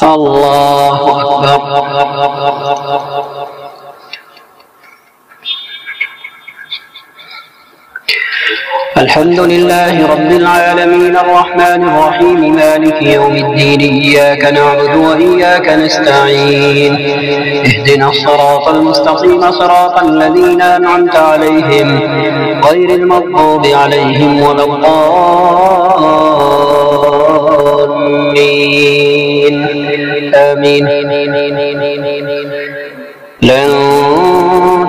الله أكبر. الحمد لله رب العالمين الرحمن الرحيم مالك يوم الدين إياك نعبد وإياك نستعين اهدنا الصراط المستقيم صراط الذين أنعمت عليهم غير المغضوب عليهم ولا الضالين آمين. لن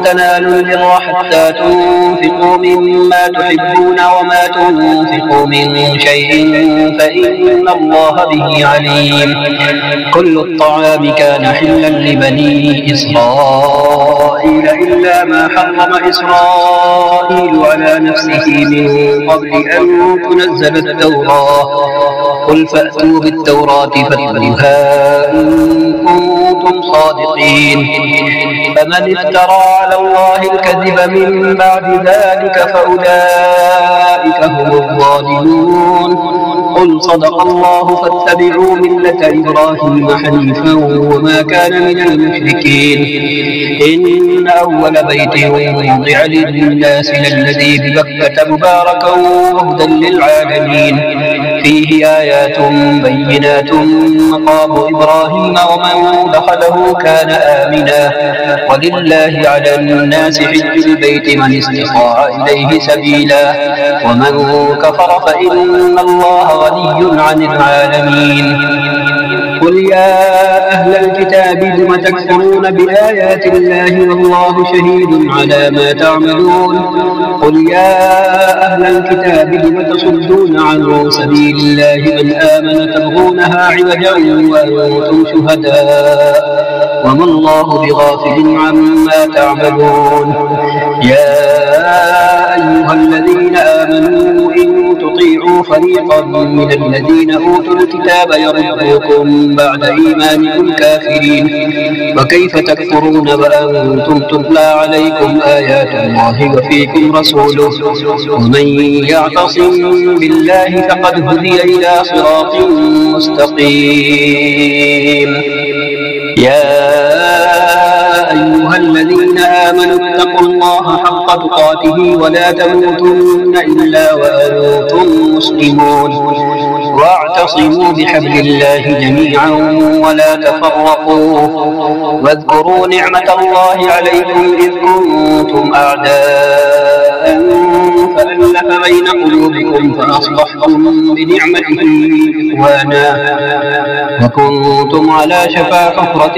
تنالوا البر حتى تنفقوا مما تحبون وما تنفقوا من شيء فإن الله به عليم. كل الطعام كان حلا لبني إسرائيل إلا ما حرم إسرائيل على نفسه من قبل أن تنزل التوراة. قل فأتوا بالتوراة فاتلوها إن كنتم صادقين. فمن افترى على الله الكذب من بعد ذلك فأولئك هم الظالمون. قل صدق الله فاتبعوا ملة إبراهيم حنيفا وما كان من المشركين. إن أول بيت وضع للناس للذي ببكة مباركا وهدى للعالمين فيه آيات بينات مقام إبراهيم ومن دخله كان آمنا ولله على الناس حج البيت من استطاع إليه سبيلا ومن كفر فإن الله غني عن العالمين. قل يا أهل الكتاب لم تكفرون بآيات الله والله شهيد على ما تعملون. قل يا أهل الكتاب لم تصدون عن سبيل الله من آمن تبغونها عوجا وأنتم شهداء وما الله بغافل عما تعملون. يا أيها الذين آمنوا إن تطيعوا فريقا من الذين أوتوا الكتاب يردوكم بعد إيمانكم كافرين. وكيف تكفرون وأنتم تتلى عليكم آيات الله وفيكم رسوله ومن يعتصم بالله فقد هدي إلى صراط مستقيم. يا أيها الذين آمنوا اتقوا الله حق تقاته ولا تموتن إلا وأنتم مسلمون. واعتصموا بحبل الله جميعا ولا تفرقوا. واذكروا نعمة الله عليكم إذ كنتم أعداء فألف بين قلوبكم فأصبحتم بنعمته إخوانا وكنتم على شفا حفرة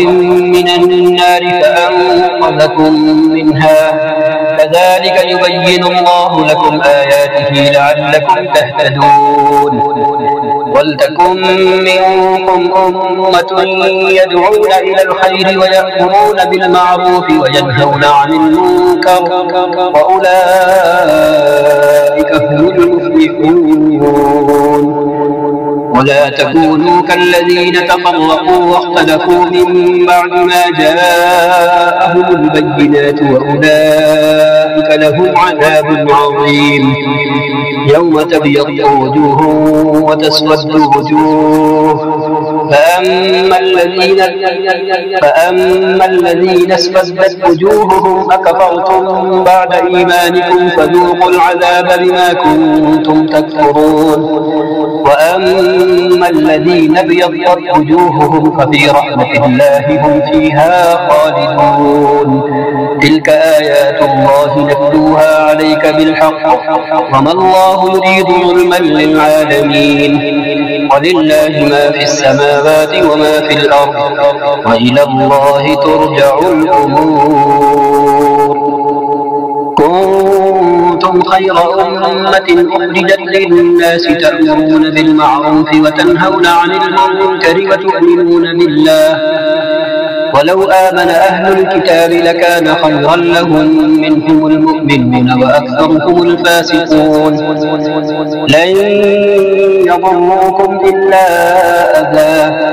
من النار فأنقذكم منها. كذلك يبين الله لكم آياته لعلكم تهتدون. ولتكن منكم أمة يدعون إلى الخير ويأمرون بالمعروف وينهون عن المنكر وأولئك هم المفلحون. ولا تكونوا كالذين تفرقوا واختلفوا من بعد ما جاءهم البينات وأولئك لهم عذاب عظيم. يوم تبيض وجوه وتسود وجوه فأما الذين اسودت وجوههم أكفرتم بعد إيمانكم فذوقوا العذاب بما كنتم تكفرون. وأما الذين ابيضت وجوههم ففي رحمة الله هم فيها خالدون. تلك آيات الله نتلوها عليك بالحق وما الله يريد ظلما للعالمين. ولله ما في السماوات وما في الأرض وإلى الله ترجع الأمور. كنتم خير أمة أخرجت للناس تأمرون بالمعروف وتنهون عن المنكر وتؤمنون بالله ولو آمن أهل الكتاب لكان خيرا لهم منهم المؤمنون وأكثرهم الفاسقون لن يضروكم إلا أذى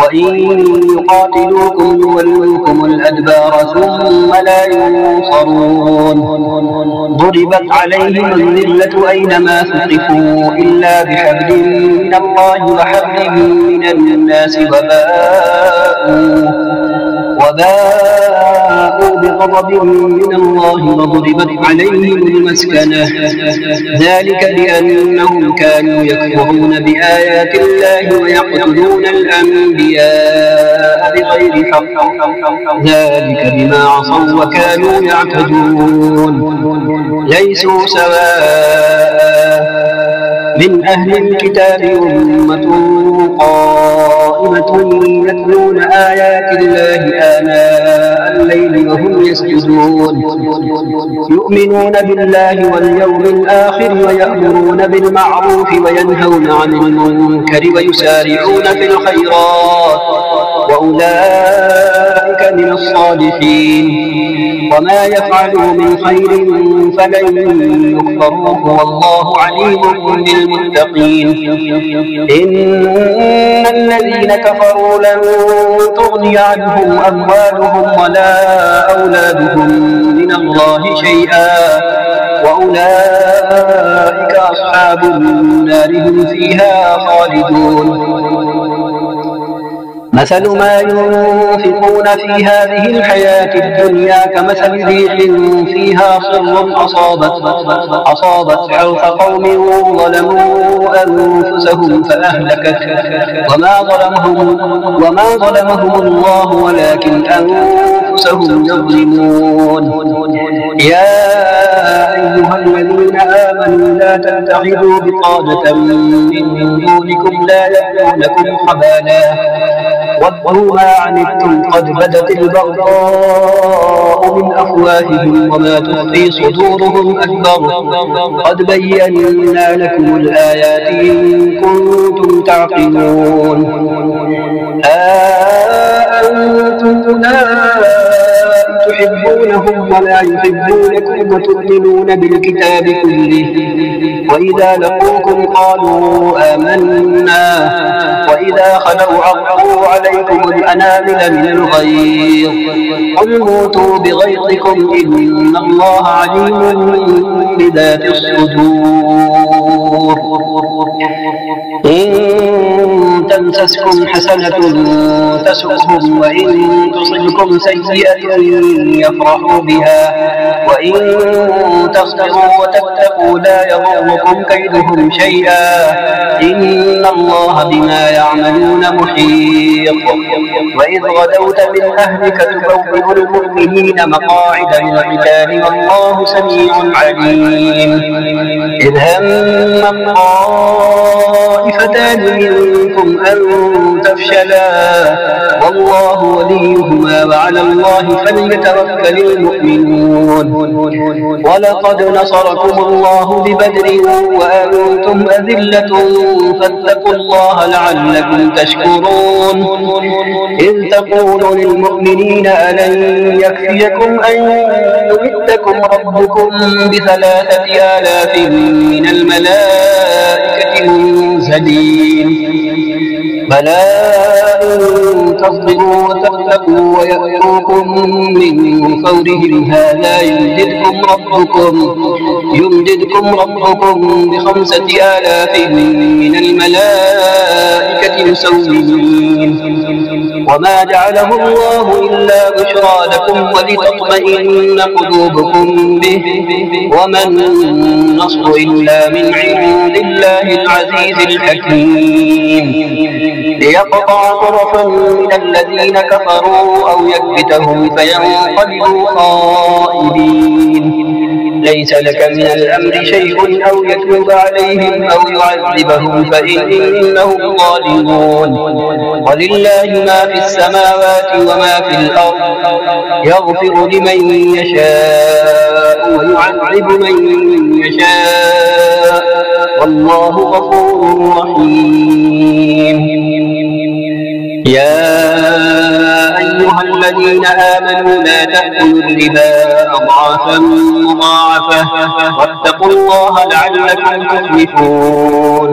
وإن يقاتلوكم يولوكم الأدبار ثم لا ينصرون ضربت عليهم الذلة أينما ثقفوا إلا بحبل من الله وحبل من الناس وباءوا بغضب من الله وضربت عليهم المسكنة ذلك بأنهم كانوا يكفرون بآيات الله ويقتلون الأنبياء بغير حق ذلك بما عصوا وكانوا يعتدون ليسوا سواء من أهل الكتاب أمة قائمة يتلون آيات الله آناء الليل وهم يسجدون يؤمنون بالله واليوم الآخر ويأمرون بالمعروف وينهون عن المنكر ويسارعون في الخيرات وأولئك من الصالحين وما يفعلوا من خير فلن يكفروه والله عليم بالمتقين إن الذين كفروا لن تغني عنهم أموالهم ولا أولادهم من الله شيئا وأولئك أصحاب النار هم فيها خالدون مثل ما ينفقون في هذه الحياة الدنيا كمثل ريح فيها صر أصابت حرث قوم ظلموا أنفسهم فأهلكت وما ظلمهم الله ولكن أنفسهم يظلمون يا أيها الذين آمنوا لا تتخذوا بطانة من دونكم لا يألونكم خبالا ودوا ما عنتم قد بدت البغضاء من أفواههم وما تخفي صدورهم أكبر قد بينا لكم الآيات إن كنتم تعقلون أنتم تحبونهم ولا يحبونكم وتؤمنون بالكتاب كله وإذا لقوكم قالوا آمنا وإذا خلوا عضوا عليكم الأنامل من الغيظ قل موتوا بغيظكم إن الله عليم بذات الصدور إن تمسسكم حسنة تسؤهم وإن تصبكم سيئة يفرحوا بها وإن تصبروا وتتقوا لا يضركم كيدهم شيئا إن الله بما يعملون محيط وإذ غدوت من أهلك تبوئ المؤمنين مقاعد للقتال والله سميع عليم إذ هم طائفتان منكم أن تفشلا والله وليهما وعلى الله فليتوكل المؤمنون ولقد نصركم الله ببدر وأنتم أذلة فاتقوا الله لعلكم تشكرون إذ تقول للمؤمنين ألن يكفيكم أن يمدكم ربكم ب3,000 من الملائكة منزلين بلى إن تصبروا وتتقوا ويأتوكم من فورهم هذا يمددكم ربكم ب5,000 من الملائكة مسومين وما جعله الله إلا بشرى لكم ولتطمئن قلوبكم به وما النصر إلا من عند الله العزيز الحكيم ليقطع طرفا من الذين كفروا أو يكبتهم فينقلبوا خائبين ليس لك من الأمر شيء أو يتوب عليهم أو يعذبهم فإنهم ظالمون ولله ما في السماوات وما في الأرض يغفر لمن يشاء ويعذب من يشاء والله غفور رحيم يا أيها الذين آمنوا لا تأكلوا الربا أضعافا مضاعفة واتقوا الله لعلكم تفلحون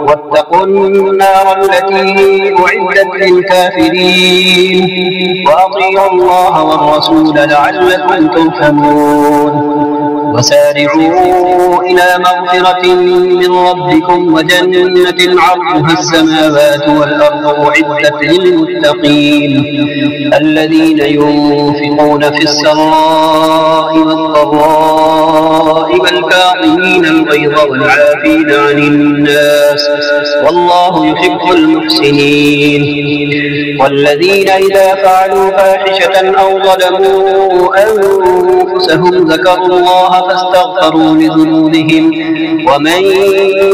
واتقوا النار التي أعدت للكافرين وأطيعوا الله والرسول لعلكم ترحمون وسارعوا إلى مغفرة من ربكم وجنة عرضها السماوات والأرض أعدت للمتقين الذين ينفقون في السراء والضراء والكاظمين الغيظ والعافين عن الناس والله يحب المحسنين والذين إذا فعلوا فاحشة أو ظلموا أنفسهم ذكروا الله فاستغفروا لذنوبهم ومن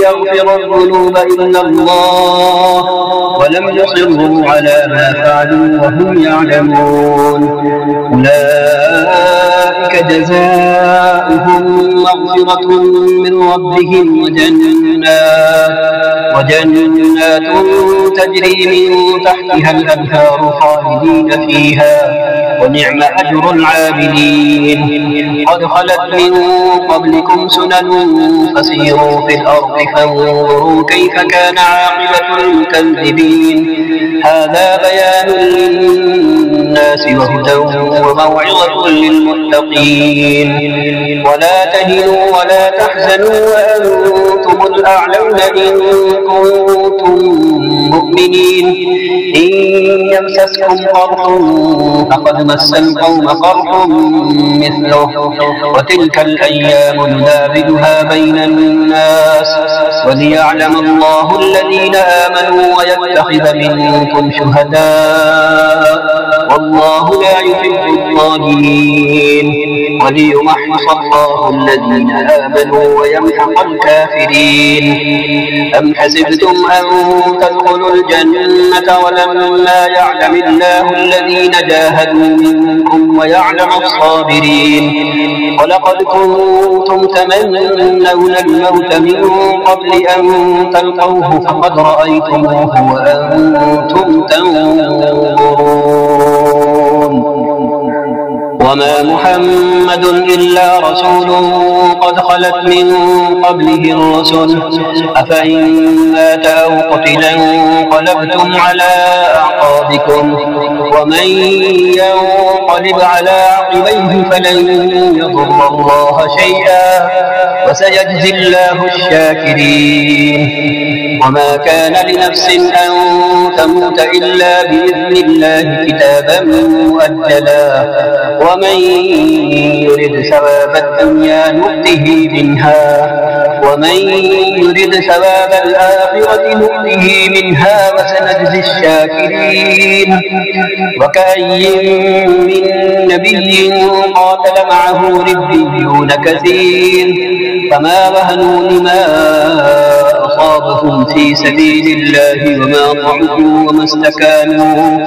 يغفر الذنوب إلا الله ولم يصروا على ما فعلوا وهم يعلمون أولئك جزاؤهم مغفرة من ربهم وجنات تجري من تحتها الأنهار خالدين فيها ونعم أجر العاملين قد خلت من قبلكم سنن فسيروا في الأرض فانظروا كيف كان عاقبة المكذبين هذا بيان للناس وهدى وموعظة للمتقين ولا تهنوا ولا تحزنوا وأنتم الأعلون إن كنتم مؤمنين إن يمسسكم قرح فقد مس القوم قرح مثله وتلك الأيام نداولها بين الناس وليعلم الله الذين آمنوا ويتخذ منكم شهداء والله لا يحب الظالمين وليمحص الله الذين آمنوا ويمحق الكافرين أم حسبتم أن تدخلوا الجنة ولما يعلم الله الذين جاهدوا منكم ويعلم الصابرين ولقد كنتم تمنون الموت من قبل أن تلقوه فقد رأيتموه وأنتم تنظرون وما محمد إلا رسول قد خلت من قبله الرسل أفإن مات أو قتل انقلبتم على أعقابكم ومن ينقلب على عقبيه فلن يضر الله شيئا وسيجزي الله الشاكرين وما كان لنفس أن تموت إلا بإذن الله كتابا مؤجلا ومن يرد ثواب الدنيا نؤته منها ومن يرد ثواب الآخرة نؤته منها وسنجزي الشاكرين وكأي من نبي قاتل معه ربيون كثير فما وهنوا لما أصابهم في سبيل الله وما ضعفوا وما استكانوا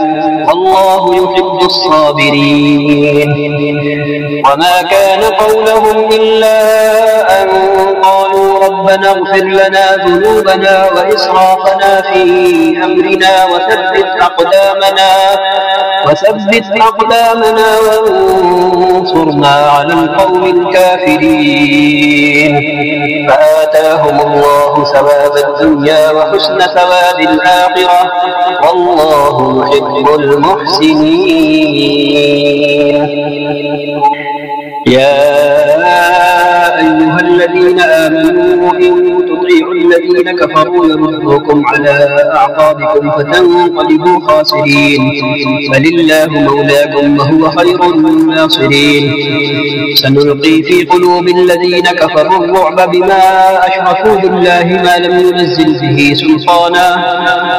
والله يحب الصابرين وما كان قولهم إلا أن قالوا ربنا اغفر لنا ذنوبنا وإسرافنا في أمرنا وثبت أقدامنا وانصرنا على القوم الكافرين فآتاهم الله ثواب الدنيا وحسن ثواب الآخرة والله يحب المحسنين يا أيها الذين آمنوا إن تطيعوا الذين كفروا يردوكم على أعقابكم فتنقلبوا خاسرين فلله مولاكم وهو خير الناصرين سنلقي في قلوب الذين كفروا الرعب بما أشركوا بالله ما لم ينزل به سلطانا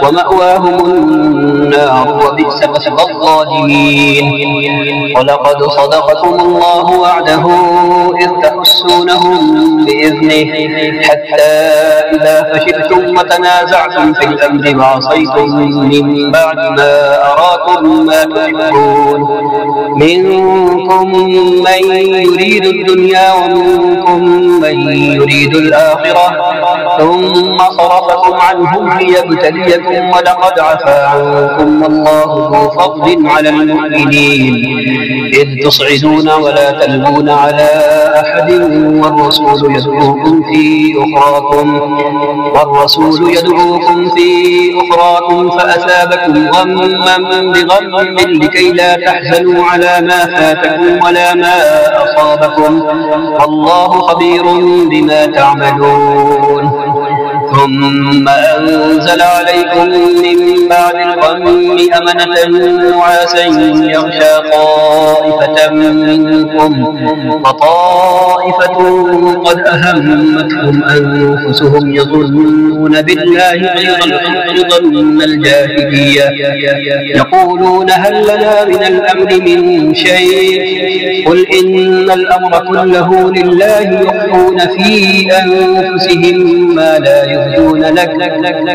ومأواهم النار وبئس مثوى الظالمين ولقد صدقكم الله وعده إذ تحسونهم بإذنه حتى إذا فشلتم وتنازعتم في الأمر وعصيتم من بعد ما أراكم ما تحبون منكم من يريد الدنيا ومنكم من يريد الآخرة ثم صرفكم عنهم ليبتليكم ولقد عفا عنكم والله ذو فضل على المؤمنين إذ تصعدون ولا تلوون على أحد والرسول يدعوكم في أخراكم فأثابكم غما بغم لكي لا تحزنوا على ما فاتكم ولا ما أصابكم والله خبير بما تعملون ثم أنزل عليكم من بعد الغم أمنة نعاسا يغشى طائفة منكم وطائفة قد أهمتهم أنفسهم يظنون بالله غير الحق ظن الجاهلية يقولون هل لنا من الأمر من شيء قل إن الأمر كله لله يخفون في أنفسهم ما لا يبدون لك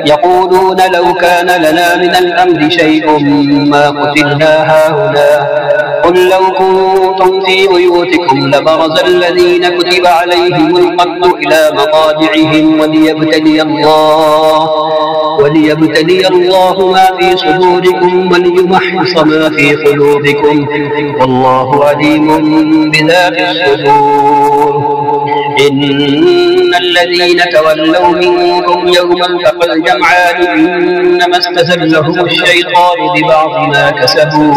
يقولون لو كان لنا من الأمر شيء ما قتلنا هاهنا قل لو كنتم في بيوتكم لبرز الذين كتب عليهم القتل إلى مضاجعهم وليبتلي الله ما في صدوركم وليمحص ما في قلوبكم والله عليم بذات الصدور إن الذين تولوا منكم يوم التقى الجمعان إنما استزلهم الشيطان ببعض ما كسبوا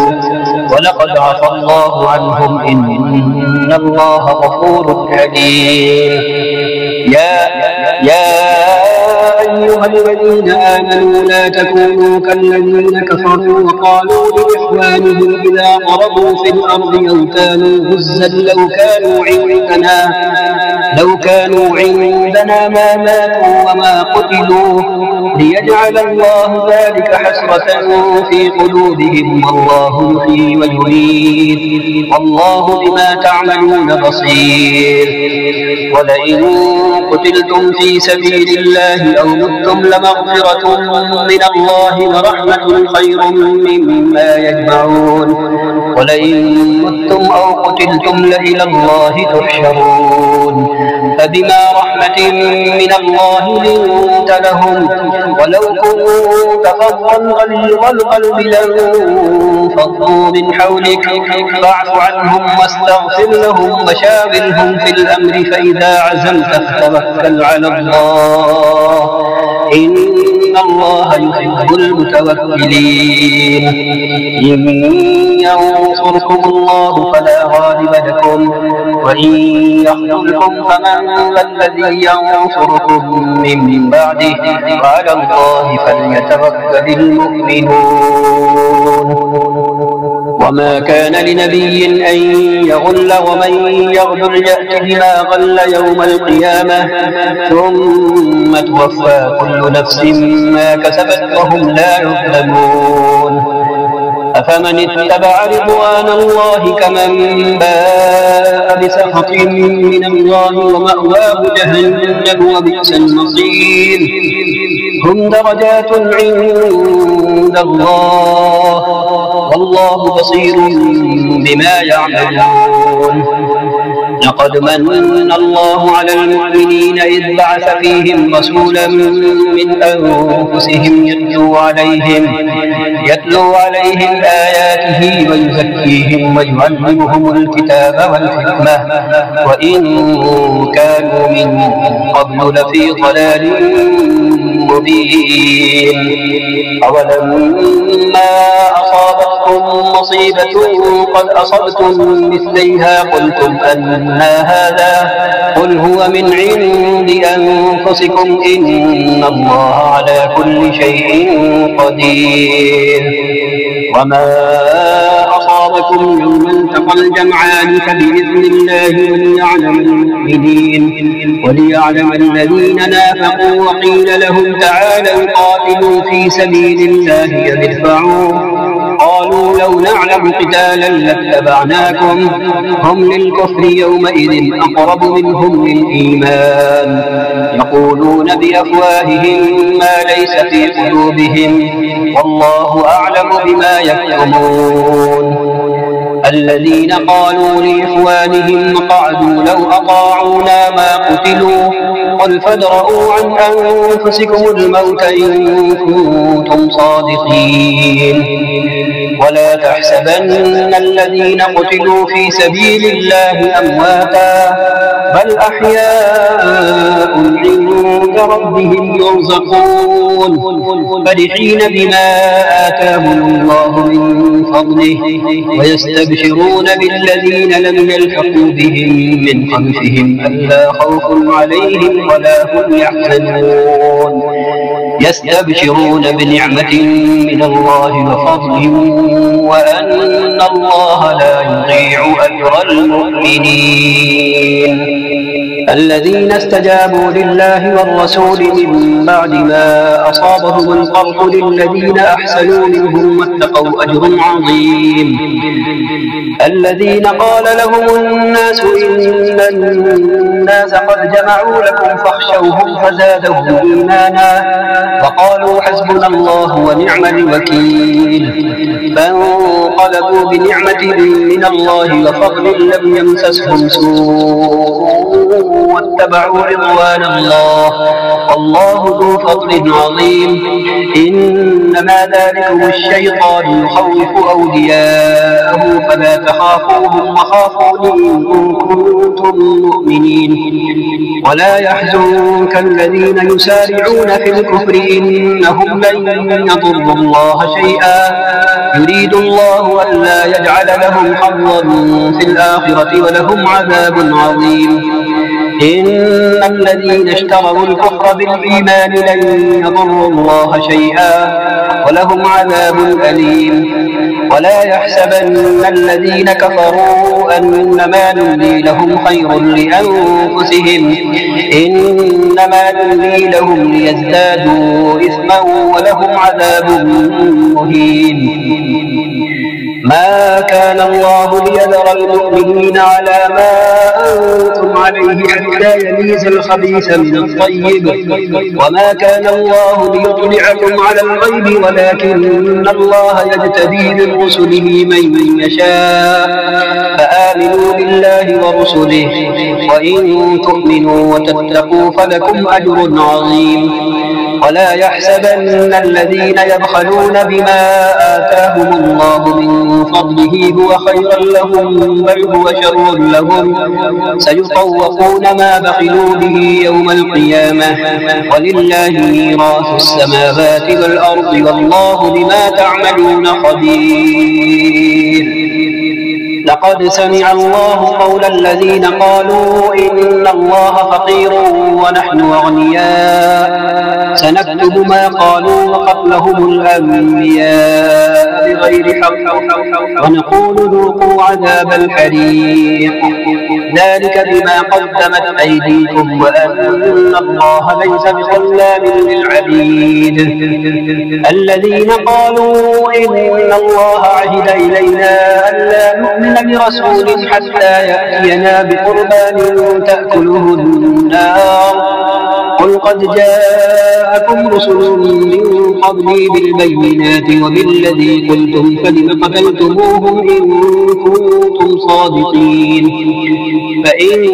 ولقد عفا الله عنهم إن الله غفور حليم يا أيها الذين آمنوا لا تكونوا كالذين كفروا وقالوا لإخوانهم إذا ضربوا في الأرض أو كانوا غزا لو كانوا عندنا ما ماتوا وما قتلوا ليجعل الله ذلك حسرة في قلوبهم والله يحيي ويميت والله بما تعملون بصير ولئن قتلتم في سبيل الله أو متم لمغفرة من الله ورحمة خير مما يجمعون ولئن متم أو قتلتم لإلى الله تحشرون فبما رحمة من الله لنت لهم ولو كنت فظا غليظ القلب لانفضوا من حولك فاعف عنهم واستغفر لهم وشاورهم في الأمر فإذا عزمت فتوكل على الله إن الله يحب المتوكلين إن ينصركم الله فلا غالب لكم وإن يخذلكم فمن ذا الذي ينصركم من بعده وعلى الله فليتوكل المؤمنون وما كان لنبي أن يغل ومن يغدر يأت بما غل يوم القيامة ثم توفى كل نفس ما كسبت وهم لا يظلمون أفمن اتبع رضوان الله كمن باء بسخط من الله ومأواه جهنم وبئس المصير هم درجات عند الله والله بصير بما يعملون لقد من الله على المؤمنين إذ بعث فيهم رسولا من أنفسهم يتلو عليهم آياته ويزكيهم ويعلمهم الكتاب والحكمة وإن كانوا من قبل لفي ضلال مبين أولما أصابتكم مصيبة قد أصبتم مثليها قلتم أنى هذا قل هو من عند أنفسكم إن الله على كل شيء قدير وما أصابكم يوم التقى الجمعان فبإذن الله وليعلم الذين نافقوا وقيل لهم تعالوا قاتلوا في سبيل الله يدفعوا قالوا لو نعلم قتالا لاتبعناكم هم للكفر يومئذ أقرب منهم للإيمان يقولون بأفواههم ما ليس في قلوبهم والله أعلم بما يكتمون الذين قالوا لإخوانهم قعدوا لو أطاعونا ما قتلوا قل فادرءوا عن أنفسكم الموت إن كنتم صادقين ولا تحسبن الذين قتلوا في سبيل الله أمواتا بل أحياء عند ربهم يرزقون فرحين بما آتاهم الله من فضله ويستبشرون بالذين لم يلحقوا بهم من خلفهم ألا خوف عليهم ولا هم يحزنون يستبشرون بنعمة من الله وفضل وأن الله لا يضيع أجر المؤمنين الذين استجابوا لله والرسول من بعد ما أصابهم القرح للذين أحسنوا منهم واتقوا أجر عظيم الذين قال لهم الناس إن الناس قد جمعوا لكم فاخشوهم فزادهم إيمانا وقالوا حسبنا الله ونعم الوكيل فانقلبوا بنعمة من الله وفضل لم يمسسهم سوء واتبعوا رضوان الله والله ذو فضل عظيم إنما ذلكم الشيطان يخوف أولياءه فلا تخافوهم وخافون إن كنتم مؤمنين ولا يحزنك الذين يسارعون في الكفر إنهم لن يضروا الله شيئا يريد الله ألا يجعل لهم حظا في الآخرة ولهم عذاب عظيم إن الذين اشتروا الكفر بالإيمان لن يضروا الله شيئا ولهم عذاب أليم ولا يحسبن الذين كفروا أنما نملي لهم خير لأنفسهم إنما نملي لهم ليزدادوا إثما ولهم عذاب مهين ما كان الله ليذر المؤمنين على ما أنتم عليه حتى يميز الخبيث من الطيب وما كان الله ليطلعكم على الغيب ولكن الله يجتبي من رسله من يشاء فآمنوا بالله ورسله وإن تؤمنوا وتتقوا فلكم أجر عظيم ولا يحسبن الذين يبخلون بما آتاهم الله من فضله هو خيرا لهم بل هو شر لهم سيطوقون ما بخلوا به يوم القيامة ولله ميراث السماوات والأرض والله بما تعملون خبير لقد سمع الله قول الذين قالوا إن الله فقير ونحن أغنياء سنكتب ما قالوا وقتلهم الأنبياء بغير حق ونقول ذوقوا عذاب الحريق ذلك بما قدمت أيديكم وأن الله ليس بظلام للعبيد الذين قالوا إن الله عهد إلينا ألا نؤمن لرسول حتى يأتينا بقربان تأكله النار قل قد جاءكم رسل من قبلي بالبينات وبالذي قلتم فلم قتلتموهم إن كنتم صادقين فإن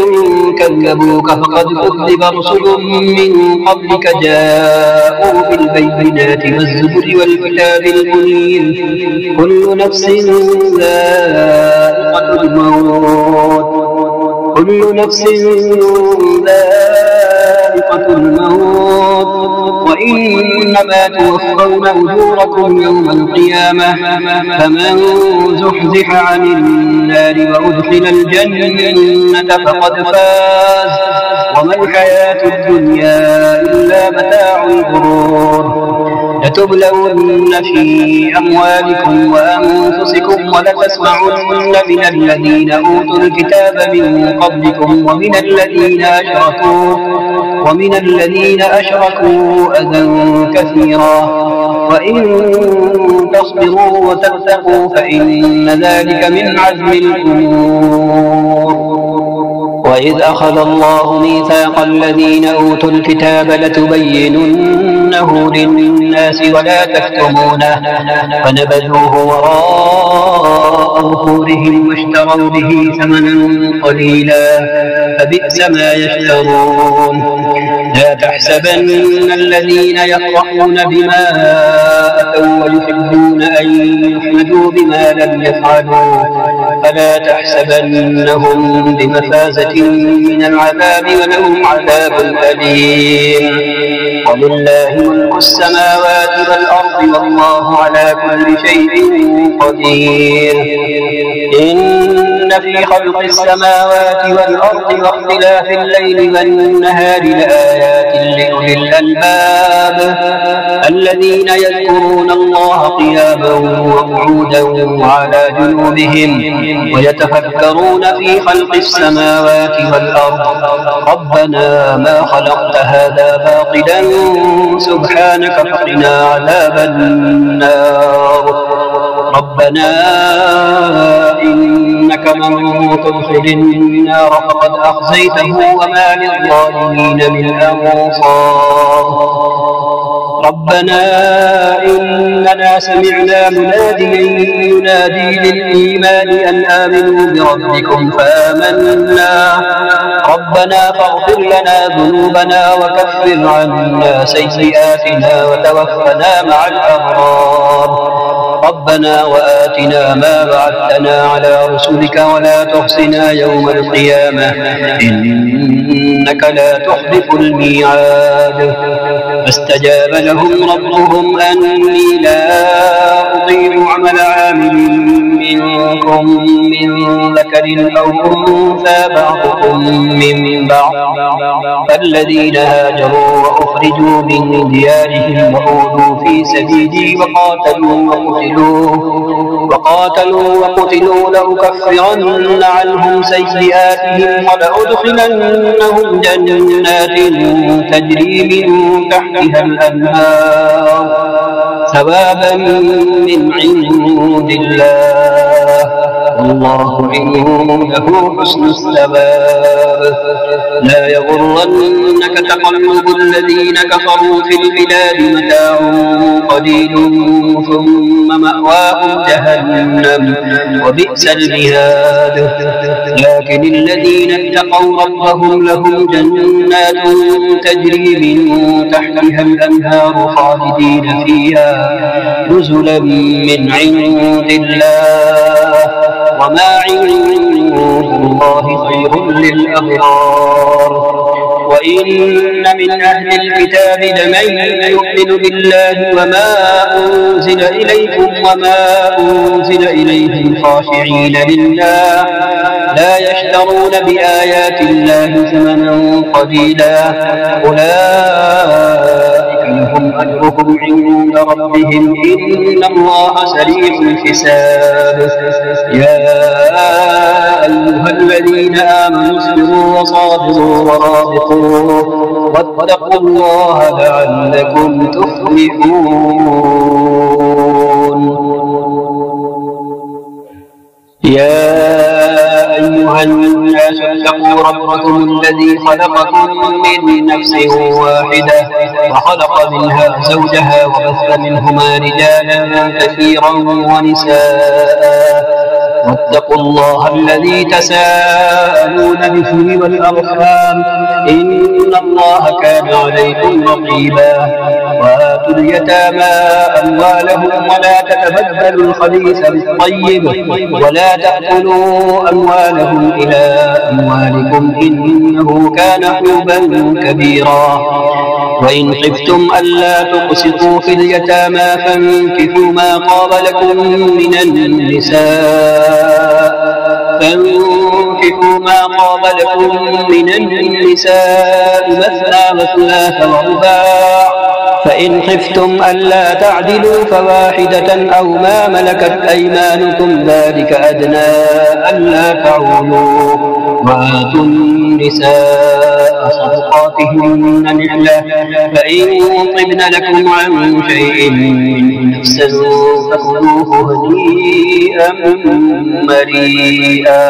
كذبوك فقد كذب رسل من قبلك جاءوا بالبينات والزبر والكتاب المنير كل نفس ذائقة الموت كل نفس ذائقة الموت وإنما توفون أجوركم يوم القيامة فمن زحزح عن النار وأدخل الجنة فقد فاز وما الحياة الدنيا إلا متاع الغرور لتبلون في أموالكم وأنفسكم ولتسمعن من الذين أوتوا الكتاب من قبلكم ومن الذين أشركوا أذى كثيرا وإن تصبروا وتتقوا فإن ذلك من عزم الأمور وإذ أخذ الله ميثاق الذين أوتوا الكتاب لتبيننه للناس ولا تكتمونه فنبذوه وراء ظهورهم واشتروا به ثمنا قليلا فبئس ما يشترون. لا تحسبن الذين يفرحون بما أتوا ويحبون أن يحمدوا بما لم يفعلوا فلا تحسبنهم بمفازة من العذاب ولهم عذاب أليم. ولله ملك السماوات والأرض والله على كل شيء قدير. إن في خلق السماوات والأرض واختلاف الليل والنهار لآيات لأولي الألباب الذين يذكرون الله قياما وقعودا وعلى جنوبهم ويتفكرون في خلق السماوات والأرض ربنا ما خلقت هذا باطلا سبحانك فقنا عذاب النار. ربنا إنك من تدخل النار فقد أخزيته وما للظالمين من أنصار. ربنا إننا سمعنا مناديا ينادي للإيمان أن آمنوا بربكم فآمنا ربنا فاغفر لنا ذنوبنا وكفر عنا سيئاتنا وتوفنا مع الأبرار. ربنا وآتنا ما وعدتنا على رسلك ولا تخزنا يوم القيامة إنك لا تخلف الميعاد. فاستجاب لهم ربهم أني لا أضيع عمل عامل منكم من ذكر أو أنثى بعضكم من بعض فالذين هاجروا وأخرجوا من ديارهم وأوذوا في سبيلي وقاتلوا وقتلوا لأكفرن عنهم سيئاتهم ولأدخلنهم جنات تجري من تحتها الأنهار ثوابا من عند الله والله عنده حسن الثواب. لا يغرنك تقلب الذين كفروا في البلاد متاع قليل ثم مأواهم جهنم وبئس المهاد. لكن الذين اتقوا ربهم لهم جنات تجري من تحتها الأنهار خالدين فيها نزلا من عند الله وما عند الله خير للأبرار. وإن من أهل الكتاب لمن يؤمن بالله وما أنزل إليكم وما أنزل إليهم خاشعين لله لا يشترون بآيات الله ثمنا قليلا أولئك لهم أجرهم عند ربهم إن الله سريع الحساب. يا أيها الذين آمنوا اصبروا وصابروا ورابطوا واتقوا الله لعلكم تفلحون. يا أيها الناس اتقوا ربكم الذي خلقكم من نفس واحدة وخلق منها زوجها وبث منهما رجالا كثيرا ونساء واتقوا الله الذي تساءلون به والأرحام إن الله كان عليكم رقيبا. وآتوا اليتامى أموالهم ولا تتبدلوا الخبيث بالطيب ولا تأكلوا أموالهم إلى أموالكم إنه كان حوبا كبيرا. وإن خفتم ألا تقسطوا في اليتامى فانكحوا ما طاب لكم من النساء مثنى وثلاث ورباع فإن خفتم ألا تعدلوا فواحدة أو ما ملكت أيمانكم ذلك أدنى ألا تعولوا. وآتوا النساء صدقاتهن نحلة فإن طبن لكم عن شيء منه نفسا فكلوه هنيئا مريئا.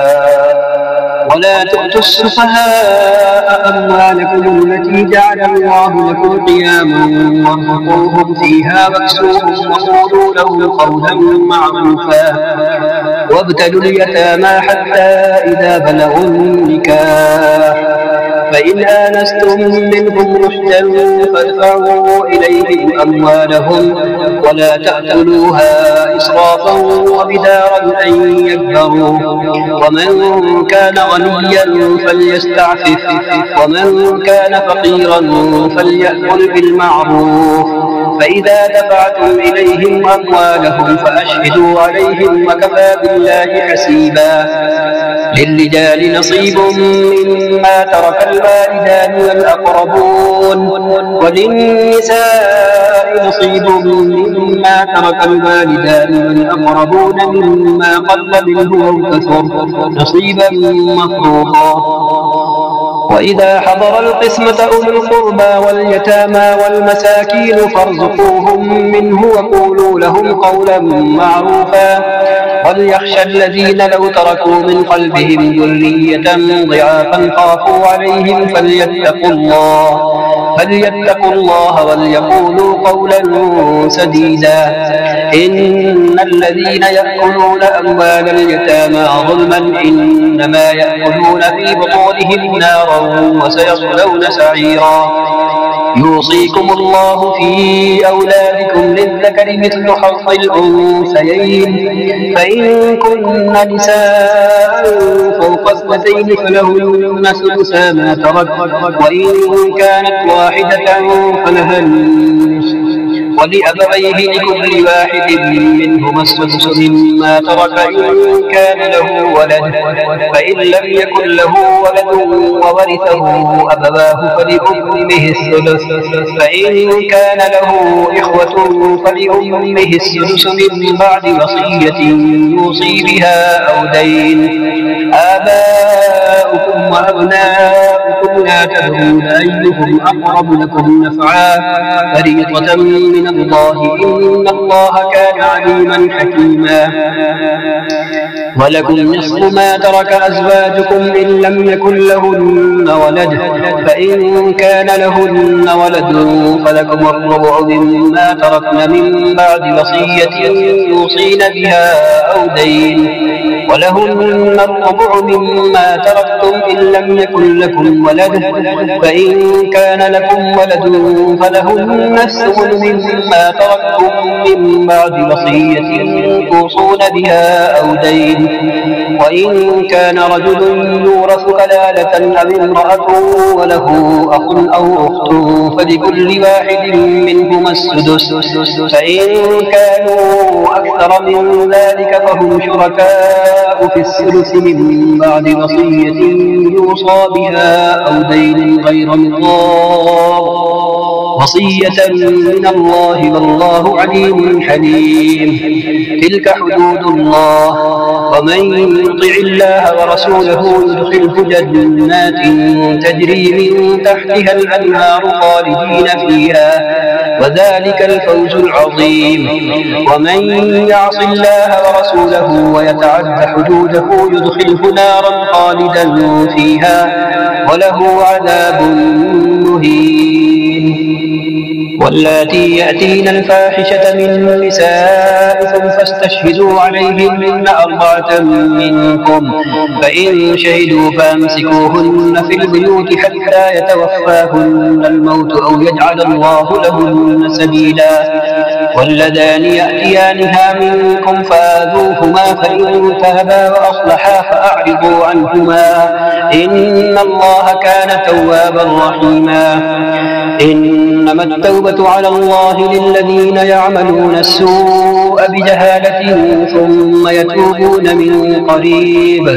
ولا تؤتوا السفهاء أموالكم التي جعل الله لكم قياما وارزقوهم فيها واكسوهم وقولوا لهم قولا معروفا وابتلوا اليتامى حتى إذا بلغوا النكاح فإن آنستم منهم رشدا فادفعوا إليهم أموالهم ولا تأكلوها إسرافا وبدارا أن يكبروا ومن كان غنيا فليستعفف ومن كان فقيرا فليأكل بالمعروف فإذا دفعتم إليهم أموالهم فأشهدوا عليهم وكفى بالله حسيبا للرجال نصيب مما ترك الوالدان والأقربون وللنساء نصيب مما ترك الوالدان والأقربون مما قل منه أو كثر نصيبا مفروضا وإذا حضر القسمة أولو القربى واليتامى والمساكين فارزقوهم منه وقولوا لهم قولا معروفا وليخشى الذين لو تركوا من قلبهم ذرية ضعافا خافوا عليهم فليتقوا الله وليقولوا قولا سديدا إن الذين يأكلون أموال اليتامى ظلما إنما يأكلون في بطونهم نارا وسيصلون سعيرا يوصيكم الله في أولادكم للذكر مثل حظ الأنثيين فإن كن نساء فوق اثنتين فلهن ثلثا ما ترك وإن كانت واحدة فلها النصف ولأبويه لكل واحد منهما السدس مما ترك إن كان له ولد فإن لم يكن له ولد وورثه أبواه فلأمه الثلث فإن كان له إخوة فلأمه السدس من بعد وصية يوصي بها أو دين آباؤكم وأبناؤكم لا تدرون أيهم أقرب لكم نفعا فريضة من الله إن الله كان عليما حكيما ولكم نصف ما ترك أزواجكم إن لم يكن لهن ولد فإن كان لهن ولد فلكم الربع مما تركن من بعد وصية يوصين بها أو دين ولهن الربع مما تركتم إن لم يكن لكم ولد فإن كان لكم ولد فلهن الثمن مما تركتم من بعد وصية توصون بها أو دين وإن كان رجل يورث كلالة أو امرأة وله أخ أو أخت فلكل واحد منهما السدس فإن كانوا أكثر من ذلك فهم شركاء في الثلث من بعد وصية يوصى بها أو دين غير مضار وصية من الله والله عليم حليم تلك حدود الله ومن يطع الله ورسوله يدخله جنات تجري من تحتها الأنهار خالدين فيها وذلك الفوز العظيم ومن يعص الله ورسوله ويتعد حدوده يدخله نارا خالدا فيها وله عذاب مهين واللاتي يأتين الفاحشة من نسائكم فاستشهدوا عليهن 4 منكم فإن شهدوا فامسكوهن في البيوت حتى يتوفاهن الموت أو يجعل الله لهن سبيلا واللذان يأتيانها منكم فآذوهما فإن تابا وأصلحا فأعرضوا عنهما إن الله كان توابا رحيما إنما التوبة على الله للذين يعملون السوء بجهالة ثم يتوبون من قريب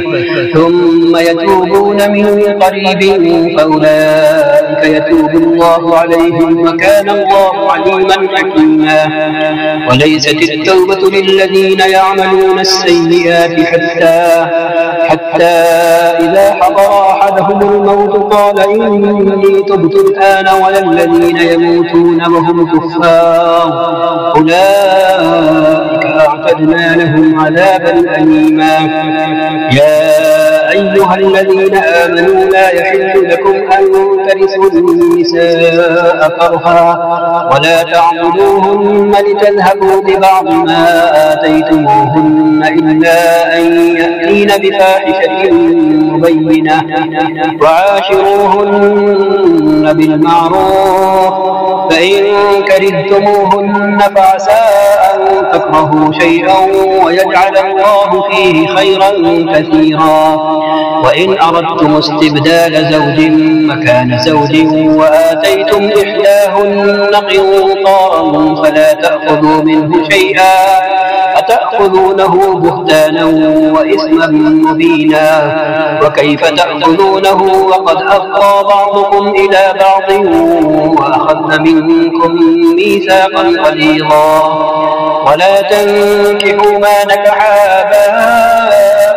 فأولئك يتوب الله عليهم وكان الله عليما حكيما وليست التوبة للذين يعملون السيئات حتى إذا حضر أحدهم الموت قال إني تبت الآن ولا الذين يموتون وهم كفار أولئك أعتدنا لهم عذابا أليما يا أيها الذين آمنوا لا يحل لكم أن ترثوا النساء كرها ولا تعضلوهن لتذهبوا ببعض ما آتيتموهن إلا أن يأتين بفاحشة مبينة وعاشروهن بالمعروف فإن كرهتموهن فعسى أن تكرهوا شيئا ويجعل الله فيه خيرا كثيرا وإن أردتم استبدال زوج مكان زوج وآتيتم إحداهن قنطارا فلا تأخذوا منه شيئا أتأخذونه بهتانا وإثما مبينا وكيف تأخذونه وقد أفضى بعضكم إلى بعض وأخذن منكم ميثاقا غليظا ولا تنكحوا ما نكح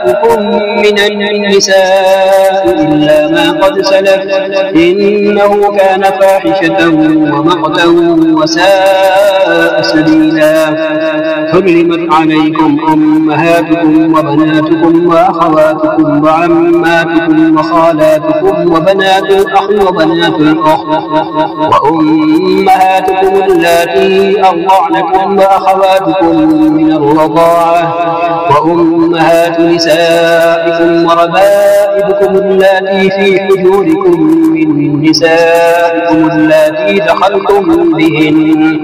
آباؤكم من النساء إلا ما قد سلف إنه كان فاحشة ومقتا وساء سبيلا حرمت عليكم أمهاتكم وبناتكم وأخواتكم وعماتكم وخالاتكم وبنات الأخ وبنات الأخت وأمهاتكم اللاتي أرضعنكم وأخواتكم من الرضاعة وأمهات نسائكم وربائبكم اللاتي في حجوركم من نسائكم اللاتي دخلتم بهن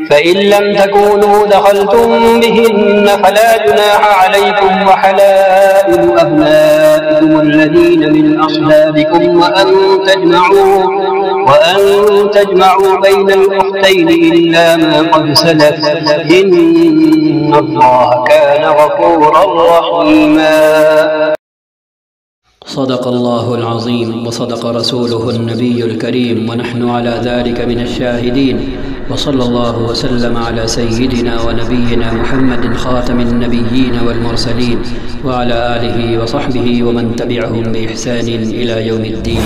فإن لم تكونوا دخلتم بهن فلا جناح عليكم وحلائل أبنائكم الذين من أصلابكم وأن تجمعوا بين الأختين إلا ما قد سلف إن الله كان غفورا رحيما. صدق الله العظيم وصدق رسوله النبي الكريم ونحن على ذلك من الشاهدين وصلى الله وسلم على سيدنا ونبينا محمد خاتم النبيين والمرسلين وعلى آله وصحبه ومن تبعهم بإحسان إلى يوم الدين.